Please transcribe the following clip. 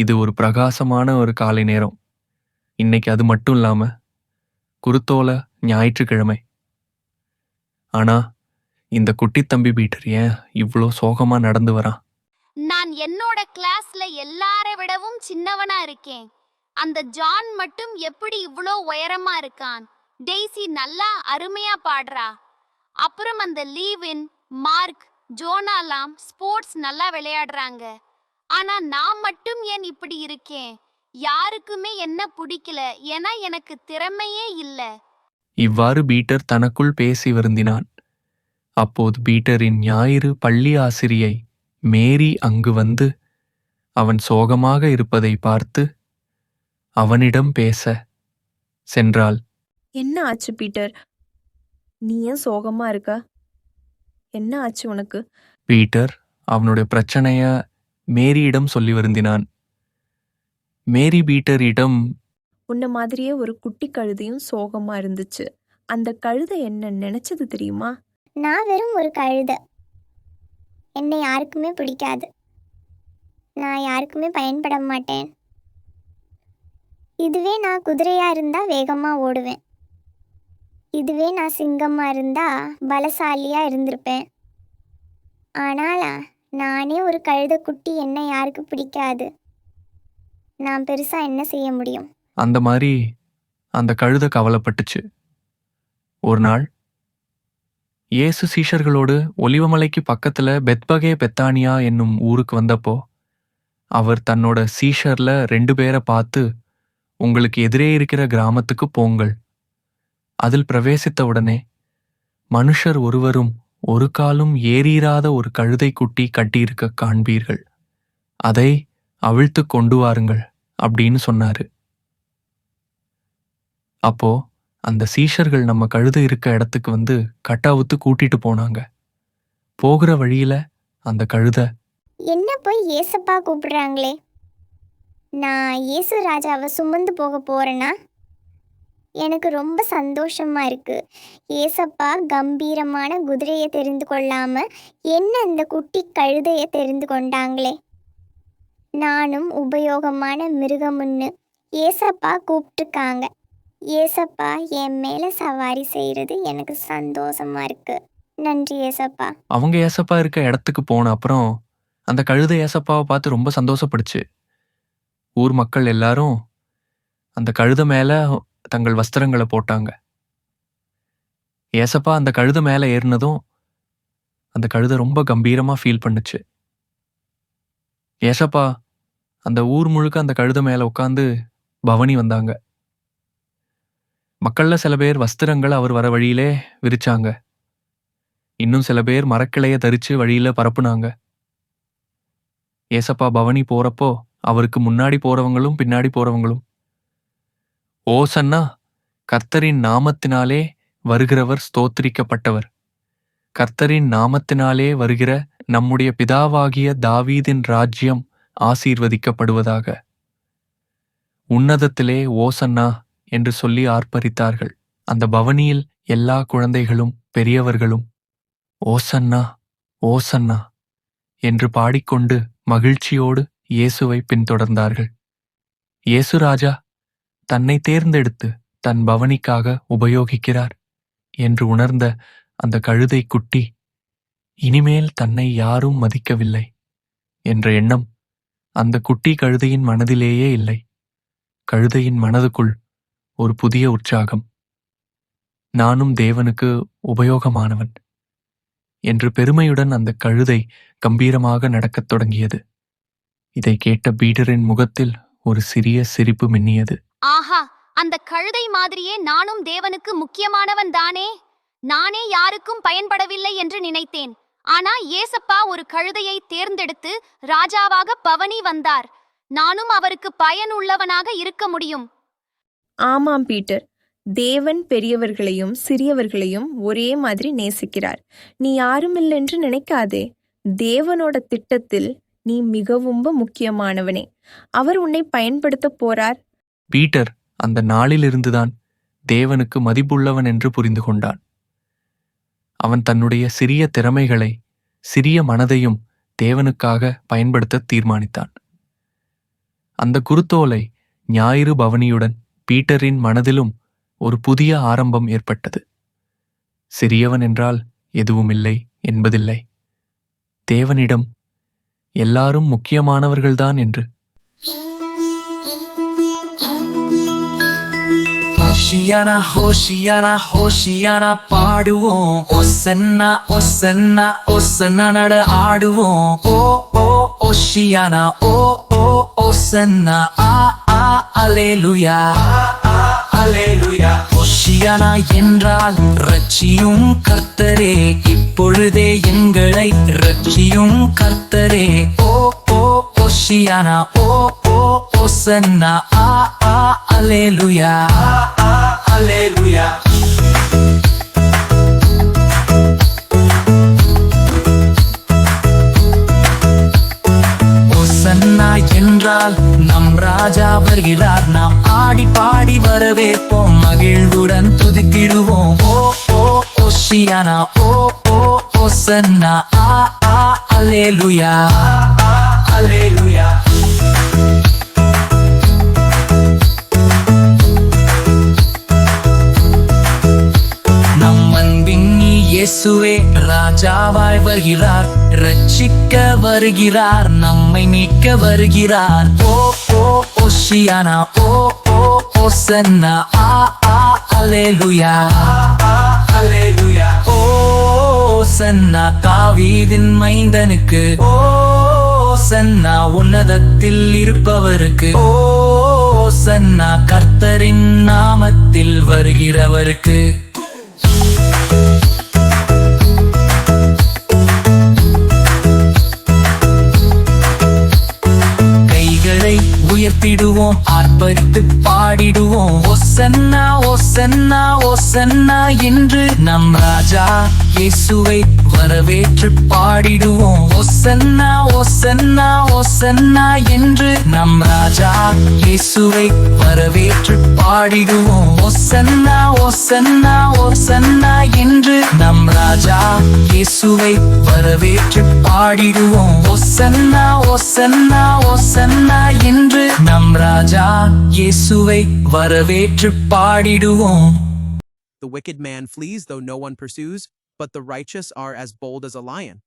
இது ஒரு பிரகாசமான ஒரு காலை நேரம். இன்னைக்கு அது மட்டும் இல்லாம குருத்தோல ஞாயிற்றுக்கிழமை. ஆனா இந்த குட்டி தம்பி பீட்டர் ஏன் இவ்ளோ சோகமா நடந்து வரான்? நான் என்னோட கிளாஸ்ல எல்லாரை விடவும் சின்னவனா இருக்கேன். அந்த ஜான் மட்டும் எப்படி இவ்ளோ உயரமா இருக்கான்? டெய்சி நல்லா அருமையா பாடுறா. அப்புறம் அந்த லீவின், மார்க், ஜோனாலாம் ஸ்போர்ட்ஸ் நல்லா விளையாடுறாங்க. ஆனா நான் மட்டும் ஏன் இப்படி இருக்கேன்? யாருக்குமே என்ன பிடிக்கல, ஏன்னா எனக்கு திறமையே இல்ல. இவ்வாறு பீட்டர் தனக்குள் பேசி வருந்தினான். அப்போது பீட்டரின் ஞாயிறு பள்ளி ஆசிரியை மேரி அங்கு வந்து அவன் சோகமாக இருப்பதை பார்த்து அவனிடம் பேச சென்றாள். என்ன ஆச்சு பீட்டர்? நீ ஏன் சோகமா இருக்க? என்ன ஆச்சு உனக்கு? பீட்டர் அவனுடைய பிரச்சனைய மேரியிடம் சொல்லி வருந்தினான். மேரி பீட்டரிடம், உன்ன மாதிரியே ஒரு குட்டி கழுதையும் சோகமா இருந்துச்சு. அந்த கழுதை என்ன நினைச்சது தெரியுமா? நான் வெறும் ஒரு கழுதை. என்னை யாருக்குமே பிடிக்காது. நான் யாருக்குமே பயன்பட மாட்டேன். இதுவே நான் குதிரையா இருந்தா வேகமா ஓடுவேன். இதுவே நான் சிங்கமா இருந்தா பலசாலியா இருந்திருப்பேன். ஆனால் நானே ஒரு கழுதை குட்டி, என்னை யாருக்கு பிடிக்காது. நான் பெருசா என்ன செய்ய முடியும்? அந்த மாதிரி அந்த கழுதை கவலைப்பட்டுச்சு. ஒரு நாள் இயேசு சீஷர்களோடு ஒலிவமலைக்கு பக்கத்துல பெத்பகே பெத்தானியா என்னும் ஊருக்கு வந்தப்போ அவர் தன்னோட சீஷர்ல 2 பேரை பார்த்து, உங்களுக்கு எதிரே இருக்கிற கிராமத்துக்கு போங்கள். அதில் பிரவேசித்த உடனே மனுஷர் ஒருவரும் ஒரு காலும் ஏறீராத ஒரு கழுதை குட்டி கட்டியிருக்க காண்பீர்கள். அதை அவிழ்த்து கொண்டு வாருங்கள் அப்படின்னு சொன்னாரு. அப்போ அந்த சீஷர்கள் நம்ம கழுதை இருக்க இடத்துக்கு வந்து கட்டாவுத்து கூட்டிட்டு போனாங்க. போகிற வழியில அந்த கழுதை, என்ன போய் ஏசப்பா கூப்பிடுறாங்களே, நான் இயேசு ராஜாவை சுமந்து போக போறேனா? எனக்கு ரொம்ப சந்தோஷமா இருக்கு. ஏசப்பா கம்பீரமான குதிரையை தெரிந்து கொள்ளாம என்ன இந்த குட்டி கழுதையை தெரிந்து கொண்டாங்களே. நானும் உபயோகமான மிருகமுன்னு ஏசப்பா கூப்பிட்டுருக்காங்க. ஏசப்பா என் மேல சவாரி செய்யறது எனக்கு சந்தோஷமா இருக்கு. நன்றி ஏசப்பா. அவங்க ஏசப்பா இருக்க இடத்துக்கு போன அப்புறம் அந்த கழுதை ஏசப்பாவை பார்த்து ரொம்ப சந்தோஷப்படுச்சு. ஊர் மக்கள் எல்லாரும் அந்த கழுதை மேல தங்கள் வஸ்திரங்களை போட்டாங்க. ஏசப்பா அந்த கழுதை மேல ஏறினதும் அந்த கழுதை ரொம்ப கம்பீரமா ஃபீல் பண்ணுச்சு. ஏசப்பா அந்த ஊர் முழுக்க அந்த கழுதை மேல உட்காந்து பவனி வந்தாங்க. மக்கள்ல சில பேர் வஸ்திரங்களை அவர் வர வழியிலே விரிச்சாங்க. இன்னும் சில பேர் மரக்கிளைய தரிச்சு வழியில பரப்புனாங்க. ஏசப்பா பவனி போறப்போ அவருக்கு முன்னாடி போறவங்களும் பின்னாடி போறவங்களும், ஓசன்னா, கர்த்தரின் நாமத்தினாலே வருகிறவர் ஸ்தோத்திரிக்கப்பட்டவர், கர்த்தரின் நாமத்தினாலே வருகிற நம்முடைய பிதாவாகிய தாவீதின் ராஜ்யம் ஆசீர்வதிக்கப்படுவதாக, உன்னதத்திலே ஓசன்னா என்று சொல்லி ஆர்ப்பரித்தார்கள். அந்த பவனியில் எல்லா குழந்தைகளும் பெரியவர்களும் ஓசன்னா ஓசன்னா என்று பாடிக்கொண்டு மகிழ்ச்சியோடு இயேசுவை பின்தொடர்ந்தார்கள். இயேசு ராஜா தன்னை தேர்ந்தெடுத்து தன் பவனிக்காக உபயோகிக்கிறார் என்று உணர்ந்த அந்த கழுதை குட்டி இனிமேல் தன்னை யாரும் மதிக்கவில்லை என்ற எண்ணம் அந்த குட்டி கழுதையின் மனதிலேயே இல்லை. கழுதையின் மனதுக்குள் ஒரு புதிய உற்சாகம். நானும் தேவனுக்கு உபயோகமானவன் என்று பெருமையுடன் அந்த கழுதை கம்பீரமாக நடக்கத் தொடங்கியது. இதை கேட்ட பீட்டரின் முகத்தில் ஒரு சிறிய சிரிப்பு மின்னியது. ஆஹா, அந்த கழுதை மாதிரியே நானும் தேவனுக்கு முக்கியமானவன் தானே. நானே யாருக்கும் பயன்படவில்லை என்று நினைத்தேன். ஆனா ஏசப்பா ஒரு கழுதையை தேர்ந்தெடுத்து ராஜாவாக பவனி வந்தார். நானும் அவருக்கு பயன் உள்ளவனாக இருக்க முடியும். ஆமாம் பீட்டர், தேவன் பெரியவர்களையும் சிறியவர்களையும் ஒரே மாதிரி நேசிக்கிறார். நீ யாருமில்லென்று நினைக்காதே. தேவனோட திட்டத்தில் நீ மிகவும் முக்கியமானவனே. அவர் உன்னை பயன்படுத்த போறார். பீட்டர் அந்த நாளிலிருந்துதான் தேவனுக்கு மதிப்புள்ளவன் என்று புரிந்து கொண்டான். அவன் தன்னுடைய சிறிய திறமைகளை, சிறிய மனதையும் தேவனுக்காக பயன்படுத்த தீர்மானித்தான். அந்த குருத்தோலை ஞாயிறு பவனியுடன் பீட்டரின் மனதிலும் ஒரு புதிய ஆரம்பம் ஏற்பட்டது. சிறியவன் என்றால் எதுவுமில்லை என்பதில்லை. தேவனிடம் எல்லாரும் முக்கியமானவர்கள்தான் என்று. ஹோஷியானா ஹோஷியானா ஹோஷியானா பாடுவோம். ஒசன்னா ஒசன்னா ஒசன்னா நட ஆடுவோம். ஓ ஓ ஓஷியானா ஓ ஓ ஒசன்னா ஆ ஆ அல்லேலூயா அல்லேலூயா. ஓஷியானா என்றால் ரட்சியும் கர்த்தரே, இப்பொழுதே எங்களை ரட்சியும் கர்த்தரே. ஓ ஓ ஓஷியானா ஓ ஓ ஒசன்னா ஆ ஆ அல்லேலூயா அல்லேலூயா. ஒசன்னா என்றால் நம் ராஜா வருகிறார். நாம் ஆடி பாடி வரவேற்போம், மகிழ்வுடன் துதித்திடுவோம். ஓ ஓ ஓஷியானா ஓ ஓ ஒசன்னா ஆ ஆ அல்லேலூயா அல்லேலூயா. இயேசுவே ராஜாவாய் வருகிறார், ரட்சிக்க வருகிறார், நம்மை மீட்க வருகிறார். ஓ ஓ ஓஷியானா ஓ ஓ ஓசன்னா ஆ ஆ அல்லேலூயா அல்லேலூயா. ஓசன்னா தாவீதின் மைந்தனுக்கு, ஓசன்னா உன்னதத்தில் இருப்பவருக்கு, ஓசன்னா கர்த்தரின் நாமத்தில் வருகிறவருக்கு. உயர்த்திடுவோம், ஆர்ப்பரித்து பாடிடுவோம். ஒசன்னா ஒசன்னா ஒசன்னா என்று நம் ராஜா இயேசுவை வரவேற்று பாடிடுவோம். ஒசன்னா ஒசன்னா ஒசன்னா என்று நம் ராஜா இயேசுவை வரவேற்று பாடிடுவோம். ஒசன்னா ஒசன்னா ஒசன்னா என்று நம் ராஜா இயேசுவை வரவேற்று பாடிடுவோம். ஒசன்னா ஒசன்னா ஒசன்னா என்று நம் ராஜா இயேசுவை வரவேற்று பாடிடுவோம். The wicked man flees though no one pursues, but the righteous are as bold as a lion.